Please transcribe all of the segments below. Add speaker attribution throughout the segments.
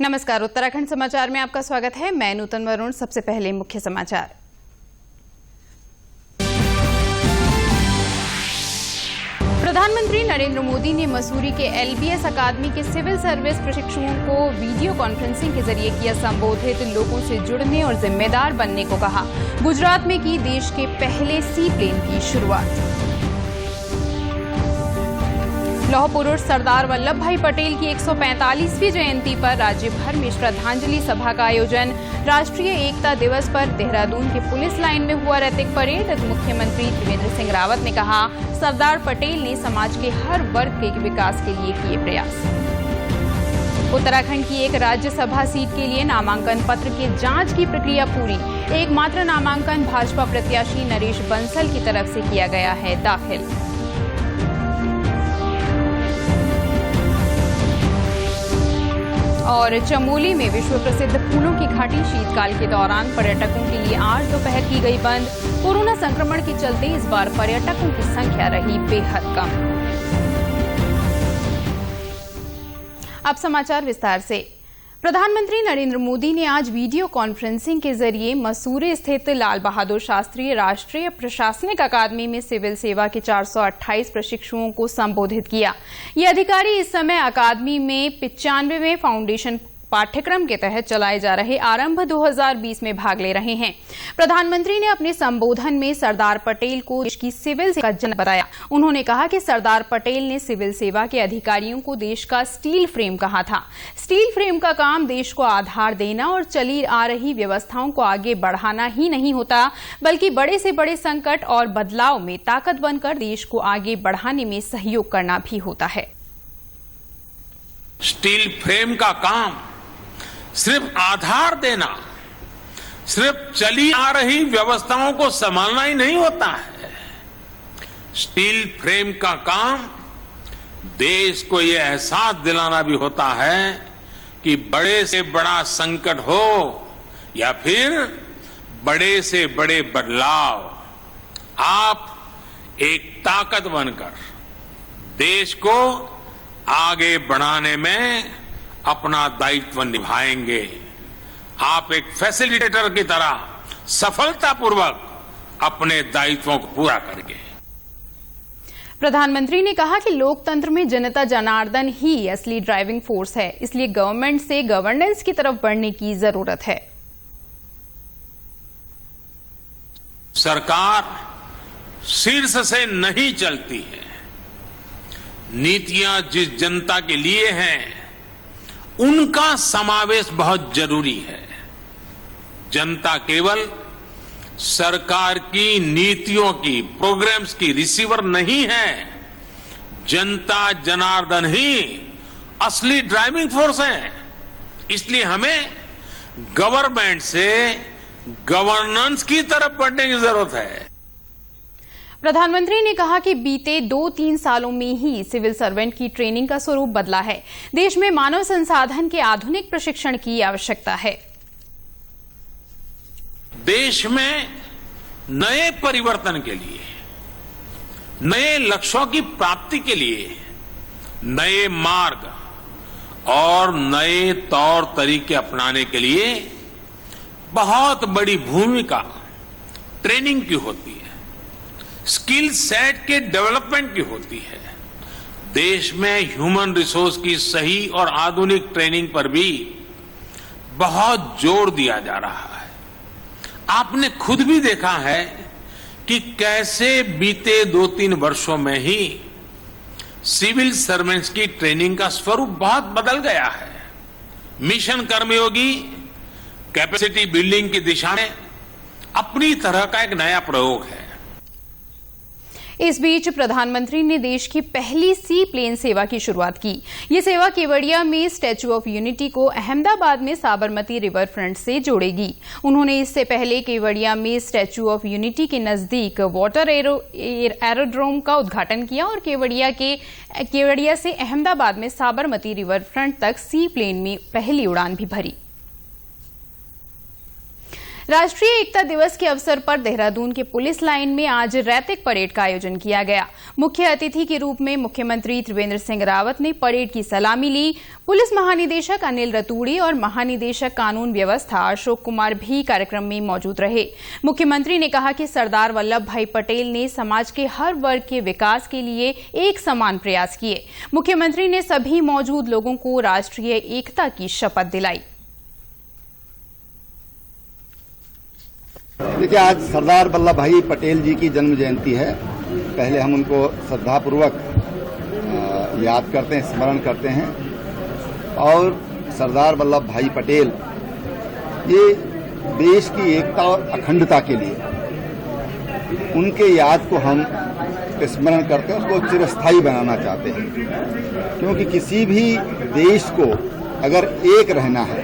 Speaker 1: नमस्कार, उत्तराखंड समाचार में आपका स्वागत है। मैं नूतन वरुण। सबसे पहले मुख्य समाचार। प्रधानमंत्री नरेंद्र मोदी ने मसूरी के LBS अकादमी के सिविल सर्विस प्रशिक्षुओं को वीडियो कॉन्फ्रेंसिंग के जरिए किया संबोधित। लोगों से जुड़ने और जिम्मेदार बनने को कहा। गुजरात में की देश के पहले सी प्लेन की शुरुआत। लौह पुरुष सरदार वल्लभ भाई पटेल की 145वीं जयंती पर राज्य भर में श्रद्धांजलि सभा का आयोजन। राष्ट्रीय एकता दिवस पर देहरादून के पुलिस लाइन में हुआ रैतिक परेड। मुख्यमंत्री त्रिवेंद्र सिंह रावत ने कहा, सरदार पटेल ने समाज के हर वर्ग के विकास के लिए किए प्रयास। उत्तराखंड की एक राज्यसभा सीट के लिए नामांकन पत्र के जांच की प्रक्रिया पूरी। एकमात्र नामांकन भाजपा प्रत्याशी नरेश बंसल की तरफ से किया गया है दाखिल। और चमोली में विश्व प्रसिद्ध फूलों की घाटी शीतकाल के दौरान पर्यटकों के लिए आज दोपहर की गई बंद। कोरोना संक्रमण के चलते इस बार पर्यटकों की संख्या रही बेहद कम। अब समाचार विस्तार से। प्रधानमंत्री नरेंद्र मोदी ने आज वीडियो कॉन्फ्रेंसिंग के जरिए मसूरी स्थित लाल बहादुर शास्त्री राष्ट्रीय प्रशासनिक अकादमी में सिविल सेवा के 428 प्रशिक्षुओं को संबोधित किया। ये अधिकारी इस समय अकादमी में 95वें फाउंडेशन पाठ्यक्रम के तहत चलाए जा रहे आरंभ 2020 में भाग ले रहे हैं। प्रधानमंत्री ने अपने संबोधन में सरदार पटेल को देश की सिविल सेवा का जनक बताया। उन्होंने कहा कि सरदार पटेल ने सिविल सेवा के अधिकारियों को देश का स्टील फ्रेम कहा था। स्टील फ्रेम का काम देश को आधार देना और चली आ रही व्यवस्थाओं को आगे बढ़ाना ही नहीं होता, बल्कि बड़े से बड़े संकट और बदलाव में ताकत बनकर देश को आगे बढ़ाने में सहयोग करना भी होता है।
Speaker 2: स्टील फ्रेम का काम सिर्फ आधार देना, सिर्फ चली आ रही व्यवस्थाओं को संभालना ही नहीं होता है। स्टील फ्रेम का काम देश को यह एहसास दिलाना भी होता है कि बड़े से बड़ा संकट हो या फिर बड़े से बड़े बदलाव, आप एक ताकत बनकर देश को आगे बढ़ाने में अपना दायित्व निभाएंगे। आप एक फैसिलिटेटर की तरह सफलतापूर्वक अपने दायित्वों को पूरा करेंगे।
Speaker 1: प्रधानमंत्री ने कहा कि लोकतंत्र में जनता जनार्दन ही असली ड्राइविंग फोर्स है, इसलिए गवर्नमेंट से गवर्नेंस की तरफ बढ़ने की जरूरत है।
Speaker 2: सरकार शीर्ष से नहीं चलती है। नीतियां जिस जनता के लिए हैं, उनका समावेश बहुत जरूरी है। जनता केवल सरकार की नीतियों की, प्रोग्राम्स की रिसीवर नहीं है। जनता जनार्दन ही असली ड्राइविंग फोर्स है। इसलिए हमें गवर्नमेंट से गवर्नेंस की तरफ बढ़ने की जरूरत है।
Speaker 1: प्रधानमंत्री ने कहा कि बीते 2-3 सालों में ही सिविल सर्वेंट की ट्रेनिंग का स्वरूप बदला है। देश में मानव संसाधन के आधुनिक प्रशिक्षण की आवश्यकता है।
Speaker 2: देश में नए परिवर्तन के लिए, नए लक्ष्यों की प्राप्ति के लिए नए मार्ग और नए तौर तरीके अपनाने के लिए बहुत बड़ी भूमिका ट्रेनिंग की होती है, स्किल सेट के डेवलपमेंट की होती है। देश में ह्यूमन रिसोर्स की सही और आधुनिक ट्रेनिंग पर भी बहुत जोर दिया जा रहा है। आपने खुद भी देखा है कि कैसे बीते 2-3 वर्षों में ही सिविल सर्वेंट्स की ट्रेनिंग का स्वरूप बहुत बदल गया है। मिशन कर्मयोगी कैपेसिटी बिल्डिंग की दिशा में अपनी तरह का एक नया प्रयोग है।
Speaker 1: इस बीच प्रधानमंत्री ने देश की पहली सी प्लेन सेवा की शुरुआत की। ये सेवा केवड़िया में स्टैच्यू ऑफ यूनिटी को अहमदाबाद में साबरमती रिवर फ्रंट से जोड़ेगी। उन्होंने इससे पहले केवड़िया में स्टैच्यू ऑफ यूनिटी के नजदीक वाटर एरोड्रोम का उद्घाटन किया और केवड़िया से अहमदाबाद में साबरमती रिवर फ्रंट तक सी प्लेन में पहली उड़ान भी भरी। राष्ट्रीय एकता दिवस के अवसर पर देहरादून के पुलिस लाइन में आज रैतिक परेड का आयोजन किया गया। मुख्य अतिथि के रूप में मुख्यमंत्री त्रिवेंद्र सिंह रावत ने परेड की सलामी ली। पुलिस महानिदेशक अनिल रतूड़ी और महानिदेशक कानून व्यवस्था अशोक कुमार भी कार्यक्रम में मौजूद रहे। मुख्यमंत्री ने कहा कि सरदार वल्लभ भाई पटेल ने समाज के हर वर्ग के विकास के लिए एक समान प्रयास किए। मुख्यमंत्री ने सभी मौजूद लोगों को राष्ट्रीय एकता की शपथ दिलाई।
Speaker 3: देखिए, आज सरदार वल्लभ भाई पटेल जी की जन्म जयंती है। पहले हम उनको श्रद्धापूर्वक याद करते हैं, स्मरण करते हैं। और सरदार वल्लभ भाई पटेल ये देश की एकता और अखंडता के लिए उनके याद को हम स्मरण करते हैं, उसको चिरस्थायी बनाना चाहते हैं। क्योंकि किसी भी देश को अगर एक रहना है,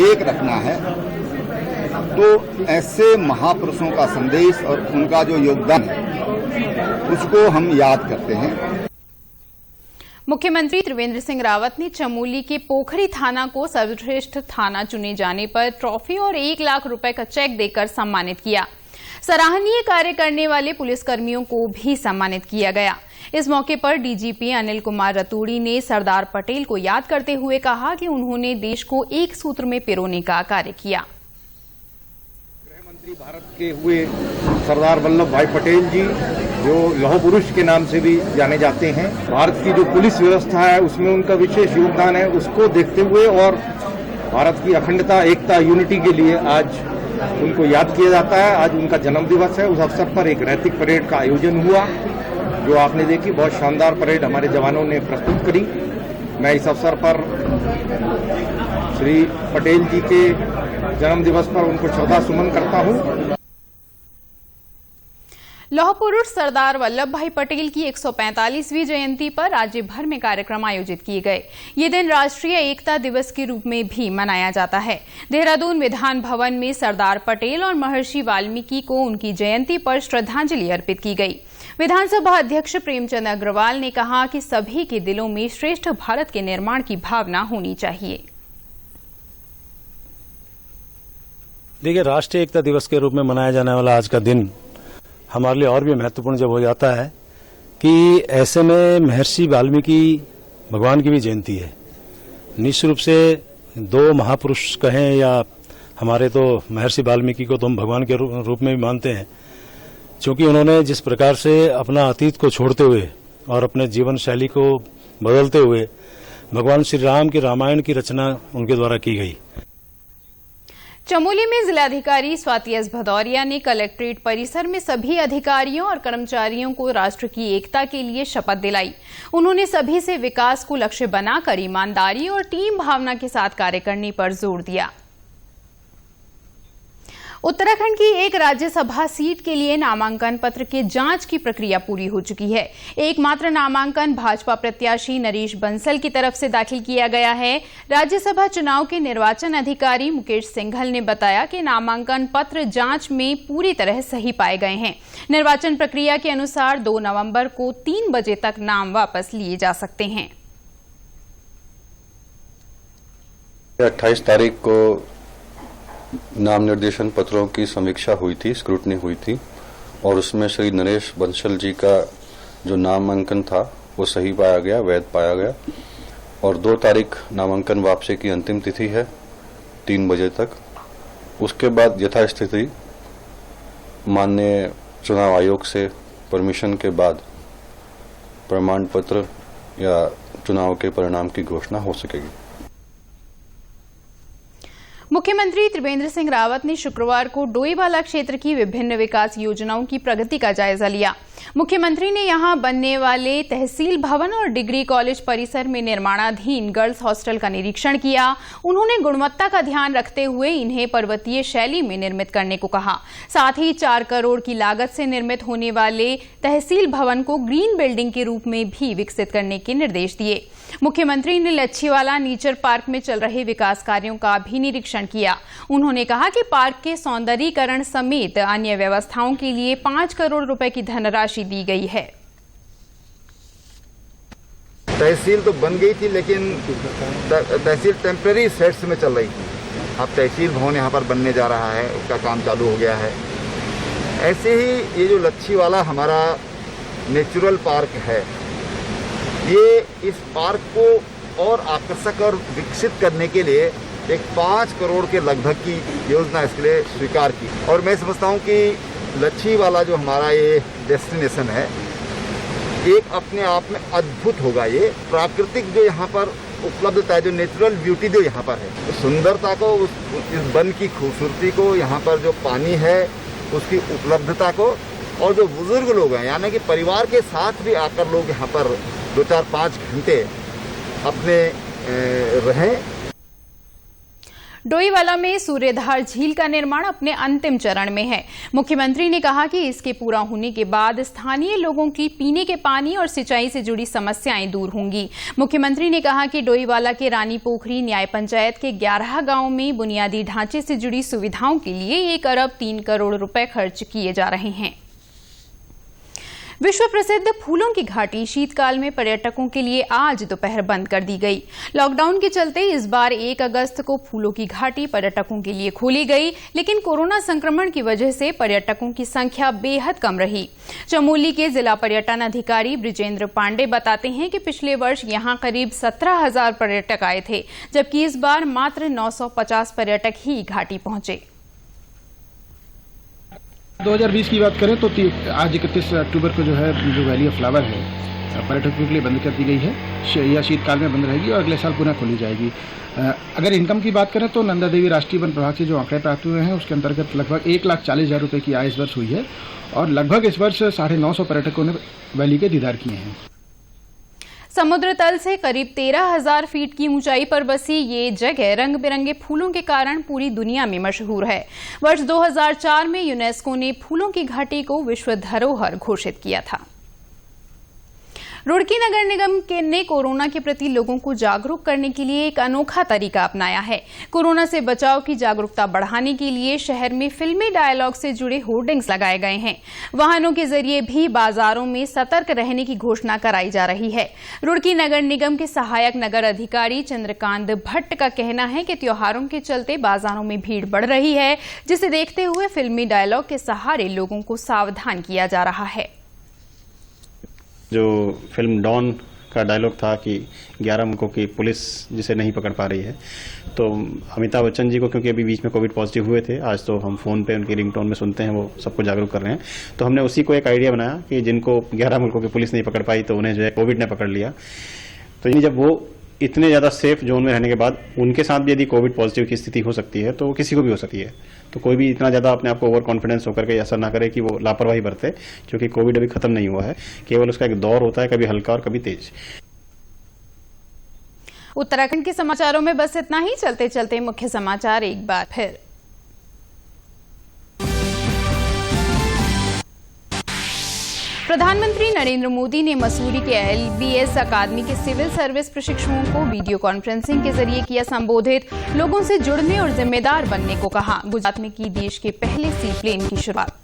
Speaker 3: एक रखना है, तो ऐसे महापुरुषों का संदेश और उनका जो योगदान है उसको हम याद करते हैं।
Speaker 1: मुख्यमंत्री त्रिवेंद्र सिंह रावत ने चमोली के पोखरी थाना को सर्वश्रेष्ठ थाना चुने जाने पर ट्रॉफी और 1 लाख रुपए का चेक देकर सम्मानित किया। सराहनीय कार्य करने वाले पुलिसकर्मियों को भी सम्मानित किया गया। इस मौके पर डीजीपी अनिल कुमार रतूड़ी ने सरदार पटेल को याद करते हुए कहा कि उन्होंने देश को एक सूत्र में पिरोने का कार्य किया।
Speaker 4: भारत के हुए सरदार वल्लभ भाई पटेल जी, जो लौह पुरुष के नाम से भी जाने जाते हैं, भारत की जो पुलिस व्यवस्था है उसमें उनका विशेष योगदान है। उसको देखते हुए और भारत की अखंडता, एकता, यूनिटी के लिए आज उनको याद किया जाता है। आज उनका जन्म दिवस है। उस अवसर पर एक रैतिक परेड का आयोजन हुआ, जो आपने देखी। बहुत शानदार परेड हमारे जवानों ने प्रस्तुत करी। मैं इस अवसर पर श्री पटेल जी के जन्म दिवस पर उनको श्रद्धा सुमन करता हूं।
Speaker 1: लौह पुरुष सरदार वल्लभ भाई पटेल की 145वीं जयंती पर राज्य भर में कार्यक्रम आयोजित किए गए। ये दिन राष्ट्रीय एकता दिवस के रूप में भी मनाया जाता है। देहरादून विधान भवन में सरदार पटेल और महर्षि वाल्मीकि को उनकी जयंती पर श्रद्धांजलि अर्पित की गई। विधानसभा अध्यक्ष प्रेमचंद अग्रवाल ने कहा कि सभी के दिलों में श्रेष्ठ भारत के निर्माण की भावना होनी चाहिए।
Speaker 5: देखिए, राष्ट्रीय एकता दिवस के रूप में मनाया जाने वाला आज का दिन हमारे लिए और भी महत्वपूर्ण जब हो जाता है कि ऐसे में महर्षि वाल्मीकि भगवान की भी जयंती है। निश्चित रूप से 2 महापुरुष कहें या हमारे तो महर्षि वाल्मीकि को तो हम भगवान के रूप में भी मानते हैं, क्योंकि उन्होंने जिस प्रकार से अपना अतीत को छोड़ते हुए और अपने जीवन शैली को बदलते हुए भगवान श्री राम की रामायण की रचना उनके द्वारा की गई।
Speaker 1: चमोली में जिलाधिकारी स्वाति एस भदौरिया ने कलेक्ट्रेट परिसर में सभी अधिकारियों और कर्मचारियों को राष्ट्र की एकता के लिए शपथ दिलाई। उन्होंने सभी से विकास को लक्ष्य बनाकर ईमानदारी और टीम भावना के साथ कार्य करने पर जोर दिया। उत्तराखंड की एक राज्यसभा सीट के लिए नामांकन पत्र के जांच की प्रक्रिया पूरी हो चुकी है। एकमात्र नामांकन भाजपा प्रत्याशी नरेश बंसल की तरफ से दाखिल किया गया है। राज्यसभा चुनाव के निर्वाचन अधिकारी मुकेश सिंघल ने बताया कि नामांकन पत्र जांच में पूरी तरह सही पाए गए हैं। निर्वाचन प्रक्रिया के अनुसार 2 नवंबर को 3 बजे तक नाम वापस लिए जा सकते हैं।
Speaker 6: 28 तारीख को नाम निर्देशन पत्रों की समीक्षा हुई थी, स्क्रूटनी हुई थी, और उसमें श्री नरेश बंसल जी का जो नामांकन था वो सही पाया गया, वैध पाया गया। और 2 तारीख नामांकन वापसी की अंतिम तिथि है 3 बजे तक। उसके बाद यथास्थिति माननीय चुनाव आयोग से परमिशन के बाद प्रमाण पत्र या चुनाव के परिणाम की घोषणा हो सकेगी।
Speaker 1: मुख्यमंत्री त्रिवेंद्र सिंह रावत ने शुक्रवार को डोईवाला क्षेत्र की विभिन्न विकास योजनाओं की प्रगति का जायजा लिया। मुख्यमंत्री ने यहां बनने वाले तहसील भवन और डिग्री कॉलेज परिसर में निर्माणाधीन गर्ल्स हॉस्टल का निरीक्षण किया। उन्होंने गुणवत्ता का ध्यान रखते हुए इन्हें पर्वतीय शैली में निर्मित करने को कहा। साथ ही 4 करोड़ की लागत से निर्मित होने वाले तहसील भवन को ग्रीन बिल्डिंग के रूप में भी विकसित करने के निर्देश दिए। मुख्यमंत्री ने लच्छीवाला नेचर पार्क में चल रहे विकास कार्यों का भी निरीक्षण किया। उन्होंने कहा कि पार्क के सौंदर्यीकरण समेत अन्य व्यवस्थाओं के लिए 5 करोड़ रुपए की धनराशि दी गई है।
Speaker 3: तहसील तो बन गई थी, लेकिन तहसील टेम्पररी सेट्स में चल रही थी। अब तहसील भवन यहाँ पर बनने जा रहा है, उसका काम चालू हो गया है। ऐसे ही ये जो लच्छीवाला हमारा नेचुरल पार्क है, ये इस पार्क को और आकर्षक और विकसित करने के लिए एक 5 करोड़ के लगभग की योजना इसके लिए स्वीकार की। और मैं समझता हूँ कि लच्छीवाला जो हमारा ये डेस्टिनेशन है, एक अपने आप में अद्भुत होगा। ये प्राकृतिक जो यहाँ पर उपलब्धता है, जो नेचुरल ब्यूटी जो यहाँ पर है, तो सुंदरता को, इस वन की खूबसूरती को, यहाँ पर जो पानी है उसकी उपलब्धता को, और जो बुजुर्ग लोग हैं यानी कि परिवार के साथ भी आकर लोग यहाँ पर 2-4-5 घंटे अपने रहें।
Speaker 1: डोईवाला में सूर्यधार झील का निर्माण अपने अंतिम चरण में है। मुख्यमंत्री ने कहा कि इसके पूरा होने के बाद स्थानीय लोगों की पीने के पानी और सिंचाई से जुड़ी समस्याएं दूर होंगी। मुख्यमंत्री ने कहा कि डोईवाला के रानी पोखरी न्याय पंचायत के 11 गांवों में बुनियादी ढांचे से जुड़ी सुविधाओं के लिए 1 अरब 3 करोड़ रुपए खर्च किए जा रहे हैं। विश्व प्रसिद्ध फूलों की घाटी शीतकाल में पर्यटकों के लिए आज दोपहर बंद कर दी गई। लॉकडाउन के चलते इस बार 1 अगस्त को फूलों की घाटी पर्यटकों के लिए खोली गई, लेकिन कोरोना संक्रमण की वजह से पर्यटकों की संख्या बेहद कम रही। चमोली के जिला पर्यटन अधिकारी ब्रिजेंद्र पांडे बताते हैं कि पिछले वर्ष यहां करीब 17,000 पर्यटक आए थे, जबकि इस बार मात्र 950 पर्यटक ही घाटी पहुंचे।
Speaker 7: 2020 की बात करें तो आज 31 अक्टूबर को जो है जो वैली ऑफ फ्लावर है पर्यटकों के लिए बंद कर दी गई है, या शीतकाल में बंद रहेगी और अगले साल पुनः खोली जाएगी। अगर इनकम की बात करें तो नंदा देवी राष्ट्रीय वन प्रभाग से जो आंकड़े प्राप्त हुए हैं उसके अंतर्गत लगभग 1,40,000 रुपये की आय इस वर्ष हुई है और लगभग इस वर्ष 950 पर्यटकों ने वैली के दीदार किए हैं।
Speaker 1: समुद्र तल से करीब 13,000 फीट की ऊंचाई पर बसी ये जगह रंग बिरंगे फूलों के कारण पूरी दुनिया में मशहूर है। वर्ष 2004 में यूनेस्को ने फूलों की घाटी को विश्व धरोहर घोषित किया था। रुड़की नगर निगम ने कोरोना के प्रति लोगों को जागरूक करने के लिए एक अनोखा तरीका अपनाया है। कोरोना से बचाव की जागरूकता बढ़ाने के लिए शहर में फिल्मी डायलॉग से जुड़े होर्डिंग्स लगाए गए हैं। वाहनों के जरिए भी बाजारों में सतर्क रहने की घोषणा कराई जा रही है। रुड़की नगर निगम के सहायक नगर अधिकारी चंद्रकांत भट्ट का कहना है कि त्योहारों के चलते बाजारों में भीड़ बढ़ रही है, जिसे देखते हुए फिल्मी डायलॉग के सहारे लोगों को सावधान किया जा रहा है।
Speaker 8: जो फिल्म डॉन का डायलॉग था कि 11 मुल्कों की पुलिस जिसे नहीं पकड़ पा रही है, तो अमिताभ बच्चन जी को क्योंकि अभी बीच में कोविड पॉजिटिव हुए थे, आज तो हम फोन पे उनकी रिंगटोन में सुनते हैं, वो सबको जागरूक कर रहे हैं। तो हमने उसी को एक आइडिया बनाया कि जिनको 11 मुल्कों की पुलिस नहीं पकड़ पाई तो उन्हें जो है कोविड ने पकड़ लिया। तो जब वो इतने ज्यादा सेफ जोन में रहने के बाद उनके साथ भी यदि कोविड पॉजिटिव की स्थिति हो सकती है तो किसी को भी हो सकती है। तो कोई भी इतना ज्यादा अपने आप को ओवर कॉन्फिडेंस होकर के ऐसा ना करे कि वो लापरवाही बरते, क्योंकि कोविड अभी खत्म नहीं हुआ है, केवल उसका एक दौर होता है, कभी हल्का और कभी तेज।
Speaker 1: उत्तराखंड के समाचारों में बस इतना ही। चलते चलते मुख्य समाचार एक बार फिर। प्रधानमंत्री नरेंद्र मोदी ने मसूरी के LBS अकादमी के सिविल सर्विस प्रशिक्षुओं को वीडियो कॉन्फ्रेंसिंग के जरिए किया संबोधित। लोगों से जुड़ने और जिम्मेदार बनने को कहा। गुजरात में की देश के पहले सी प्लेन की शुरुआत।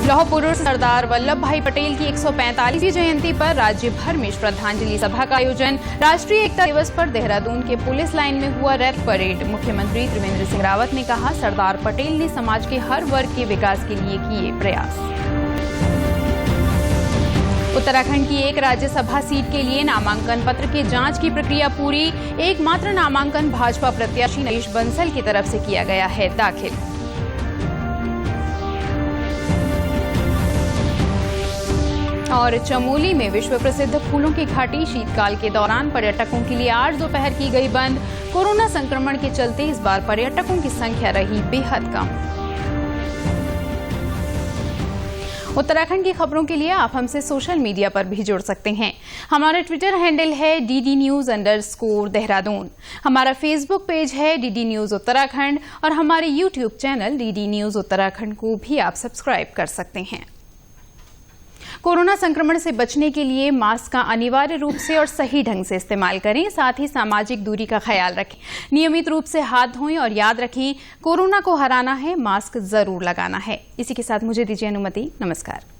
Speaker 1: लौह पुरुष सरदार वल्लभ भाई पटेल की 145वीं जयंती पर राज्य भर में श्रद्धांजलि सभा का आयोजन। राष्ट्रीय एकता दिवस पर देहरादून के पुलिस लाइन में हुआ रैली परेड। मुख्यमंत्री त्रिवेंद्र सिंह रावत ने कहा, सरदार पटेल ने समाज के हर वर्ग के विकास के लिए किए प्रयास। उत्तराखंड की एक राज्यसभा सीट के लिए नामांकन पत्र के जांच की प्रक्रिया पूरी। एकमात्र नामांकन भाजपा प्रत्याशी नरेश बंसल की तरफ से किया गया है दाखिल। और चमोली में विश्व प्रसिद्ध फूलों की घाटी शीतकाल के दौरान पर्यटकों के लिए आज दोपहर की गई बंद। कोरोना संक्रमण के चलते इस बार पर्यटकों की संख्या रही बेहद कम। उत्तराखंड की खबरों के लिए आप हमसे सोशल मीडिया पर भी जुड़ सकते हैं। हमारा ट्विटर हैंडल है DD_News_देहरादून। हमारा फेसबुक पेज है DD न्यूज उत्तराखंड और हमारे YouTube channel DD news Uttarakhand को भी आप सब्सक्राइब कर सकते हैं। कोरोना संक्रमण से बचने के लिए मास्क का अनिवार्य रूप से और सही ढंग से इस्तेमाल करें, साथ ही सामाजिक दूरी का ख्याल रखें, नियमित रूप से हाथ धोएं और याद रखें, कोरोना को हराना है, मास्क जरूर लगाना है। इसी के साथ मुझे दीजिए अनुमति। नमस्कार।